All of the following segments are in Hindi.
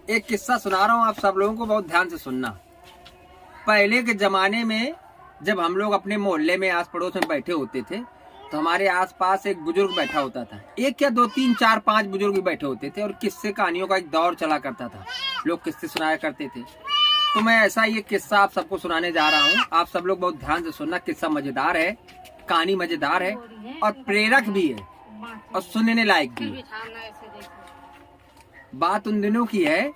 एक किस्सा सुना रहा हूँ, आप सब लोगों को बहुत ध्यान से सुनना। पहले के जमाने में जब हम लोग अपने मोहल्ले में आस पड़ोस में बैठे होते थे तो हमारे आसपास एक बुजुर्ग बैठा होता था। एक या दो तीन चार पांच बुजुर्ग भी बैठे होते थे और किस्से कहानियों का एक दौर चला करता था। लोग किस्से सुनाया करते थे। तो मैं ऐसा ये किस्सा आप सबको सुनाने जा रहा हूँ। आप सब लोग बहुत ध्यान से सुनना। किस्सा मजेदार है, कहानी मजेदार है और प्रेरक भी है और सुनने लायक भी है। बात उन दिनों की है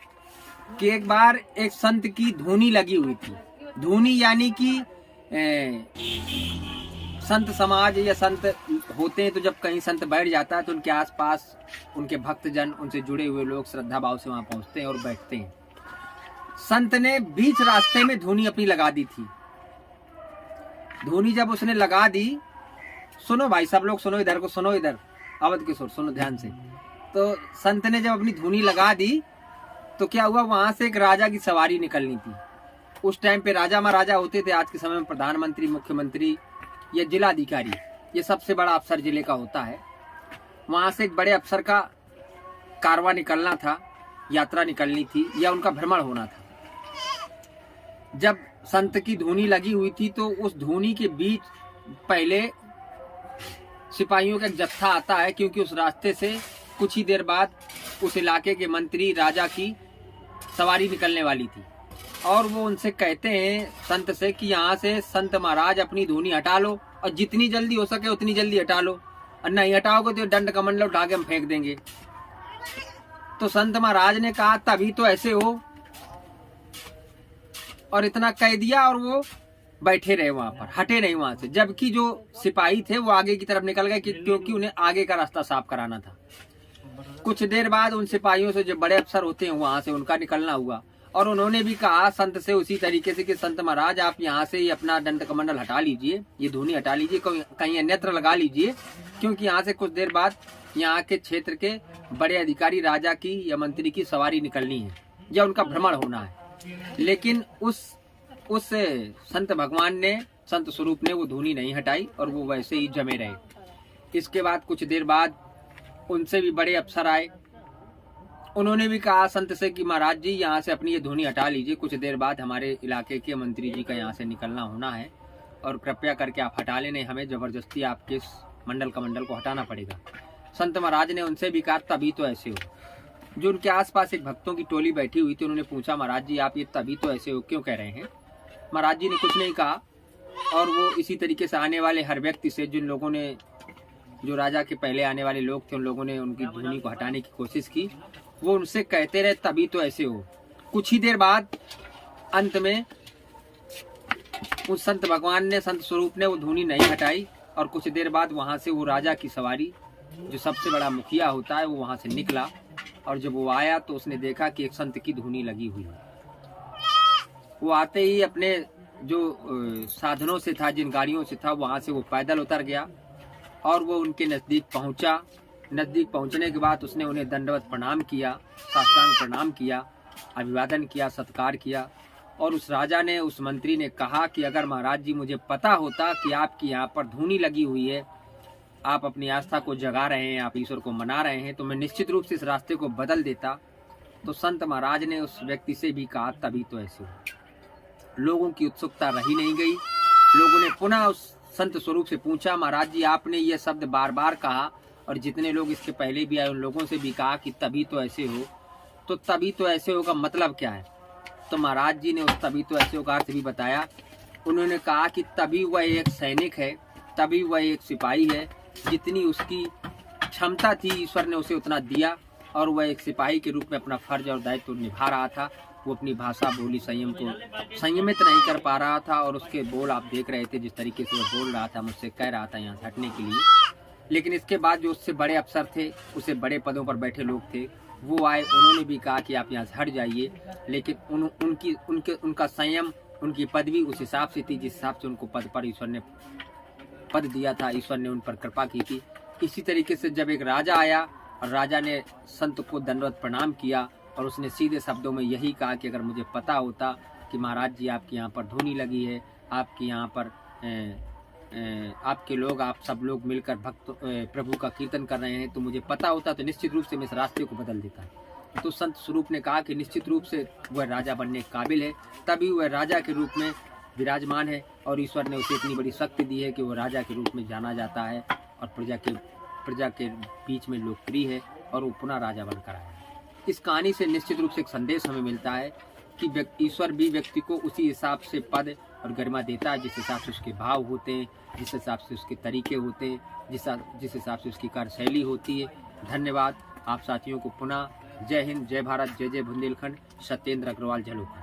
कि एक बार एक संत की धूनी लगी हुई थी। धूनी यानी कि संत समाज या संत होते हैं तो जब कहीं संत बैठ जाता है तो उनके आसपास उनके भक्तजन, उनसे जुड़े हुए लोग श्रद्धा भाव से वहां पहुंचते हैं और बैठते हैं। संत ने बीच रास्ते में धूनी अपनी लगा दी थी। धूनी जब उसने लगा दी, सुनो भाई सब लोग सुनो, इधर को सुनो, इधर अवध किशोर सुनो ध्यान से। तो संत ने जब अपनी धूनी लगा दी तो क्या हुआ, वहां से एक राजा की सवारी निकलनी थी। उस टाइम पे राजा महाराजा होते थे। आज के समय में प्रधानमंत्री, मुख्यमंत्री या जिलाधिकारी, ये सबसे बड़ा अफसर जिले का होता है। वहां से एक बड़े अफसर का कारवां निकलना था, यात्रा निकलनी थी या उनका भ्रमण होना था। जब संत की धूनी लगी हुई थी तो उस धूनी के बीच पहले सिपाहियों का एक जत्था आता है, क्योंकि उस रास्ते से कुछ ही देर बाद उस इलाके के मंत्री राजा की सवारी निकलने वाली थी। और वो उनसे कहते हैं संत से कि यहाँ से संत महाराज अपनी धूनी हटा लो और जितनी जल्दी हो सके उतनी जल्दी हटा लो, और नहीं हटाओगे तो दंड कमंडल उठा के हम फेंक देंगे। तो संत महाराज ने कहा तभी तो ऐसे हो, और इतना कह दिया और वो बैठे रहे वहां पर, हटे नहीं वहां से। जबकि जो सिपाही थे वो आगे की तरफ निकल गए क्योंकि उन्हें आगे का रास्ता साफ कराना था। कुछ देर बाद उन सिपाहियों से जो बड़े अफसर होते हैं वहां से उनका निकलना हुआ और उन्होंने भी कहा संत से उसी तरीके से कि संत महाराज आप यहाँ से ही अपना दंड कमंडल हटा लीजिए, ये धूनी हटा लीजिए, कहीं अन्यत्र लगा लीजिए, क्योंकि यहाँ से कुछ देर बाद यहाँ के क्षेत्र के बड़े अधिकारी राजा की या मंत्री की सवारी निकलनी है या उनका भ्रमण होना है। लेकिन उस संत भगवान ने, संत स्वरूप ने वो धूनी नहीं हटाई और वो वैसे ही जमे रहे। इसके बाद कुछ देर बाद उनसे भी बड़े अफसर आए। उन्होंने भी कहा संत से कि महाराज जी यहाँ से अपनी ये धूनी हटा लीजिए, कुछ देर बाद हमारे इलाके के मंत्री जी का यहाँ से निकलना होना है और कृपया करके आप हटा लेने, हमें जबरदस्ती आपके इस मंडल कमंडल को हटाना पड़ेगा। संत महाराज ने उनसे भी कहा तभी तो ऐसे हो। जो उनके आसपास एक भक्तों की टोली बैठी हुई थी, उन्होंने पूछा महाराज जी आप ये तभी तो ऐसे हो क्यों कह रहे हैं। महाराज जी ने कुछ नहीं कहा और वो इसी तरीके से आने वाले हर व्यक्ति से, जिन लोगों ने, जो राजा के पहले आने वाले लोग थे, उन लोगों ने उनकी धूनी को हटाने की कोशिश की। वो उनसे कहते रहे तभी तो ऐसे हो। कुछ ही देर बाद अंत में उस संत भगवान ने, संत स्वरूप ने वो धूनी नहीं हटाई और कुछ देर बाद वहां से वो राजा की सवारी, जो सबसे बड़ा मुखिया होता है, वो वहां से निकला। और जब वो आया तो उसने देखा कि एक संत की धूनी लगी हुई है। वो आते ही अपने जो साधनों से था, जिन गाड़ियों से था, वहां से वो पैदल उतर गया और वो उनके नजदीक पहुंचा। नजदीक पहुंचने के बाद उसने उन्हें दंडवत प्रणाम किया, साष्टांग प्रणाम किया, अभिवादन किया, सत्कार किया। और उस राजा ने, उस मंत्री ने कहा कि अगर महाराज जी मुझे पता होता कि आपकी यहाँ पर धूनी लगी हुई है, आप अपनी आस्था को जगा रहे हैं, आप ईश्वर को मना रहे हैं, तो मैं निश्चित रूप से इस रास्ते को बदल देता। तो संत महाराज ने उस व्यक्ति से भी कहा तभी तो ऐसे हो। लोगों की उत्सुकता रही नहीं गई। लोगों ने पुनः उस संत स्वरूप से पूछा महाराज जी आपने ये शब्द बार बार कहा और जितने लोग इसके पहले भी आए उन लोगों से भी कहा कि तभी तो ऐसे हो, तो तभी तो ऐसे हो का मतलब क्या है। तो महाराज जी ने उस तभी तो ऐसे हो का अर्थ भी बताया। उन्होंने कहा कि तभी वह एक सैनिक है, तभी वह एक सिपाही है, जितनी उसकी क्षमता थी ईश्वर ने उसे उतना दिया और वह एक सिपाही के रूप में अपना फर्ज और दायित्व निभा रहा था। वो अपनी भाषा बोली संयम को संयमित नहीं कर पा रहा था और उसके बोल आप देख रहे थे जिस तरीके से वो बोल रहा था, मुझसे कह रहा था यहाँ से हटने के लिए। लेकिन इसके बाद जो उससे बड़े अफसर थे, उससे बड़े पदों पर बैठे लोग थे, वो आए, उन्होंने भी कहा कि आप यहाँ से हट जाइए। लेकिन उनका संयम, उनकी पदवी उस हिसाब से थी जिस हिसाब से उनको पद पर ईश्वर ने पद दिया था, ईश्वर ने उन पर कृपा की थी। इसी तरीके से जब एक राजा आया और राजा ने संत को दंडवत प्रणाम किया और उसने सीधे शब्दों में यही कहा कि अगर मुझे पता होता कि महाराज जी आपके यहाँ पर धूनी लगी है, आपके यहाँ पर आपके लोग, आप सब लोग मिलकर भक्त प्रभु का कीर्तन कर रहे हैं, तो मुझे पता होता तो निश्चित रूप से मैं इस रास्ते को बदल देता। तो संत स्वरूप ने कहा कि निश्चित रूप से वह राजा बनने के काबिल है, तभी वह राजा के रूप में विराजमान है और ईश्वर ने उसे इतनी बड़ी शक्ति दी है कि वह राजा के रूप में जाना जाता है और प्रजा के बीच में लोकप्रिय है और वो पुनः राजा बनकर आया। इस कहानी से निश्चित रूप से एक संदेश हमें मिलता है कि ईश्वर भी व्यक्ति को उसी हिसाब से पद और गरिमा देता है जिस हिसाब से उसके भाव होते हैं, जिस हिसाब से उसके तरीके होते हैं, जिस हिसाब से उसकी कार्यशैली होती है। धन्यवाद आप साथियों को पुनः। जय हिंद, जय भारत, जय जय बुंदेलखंड। सत्येंद्र अग्रवाल, झलुआ।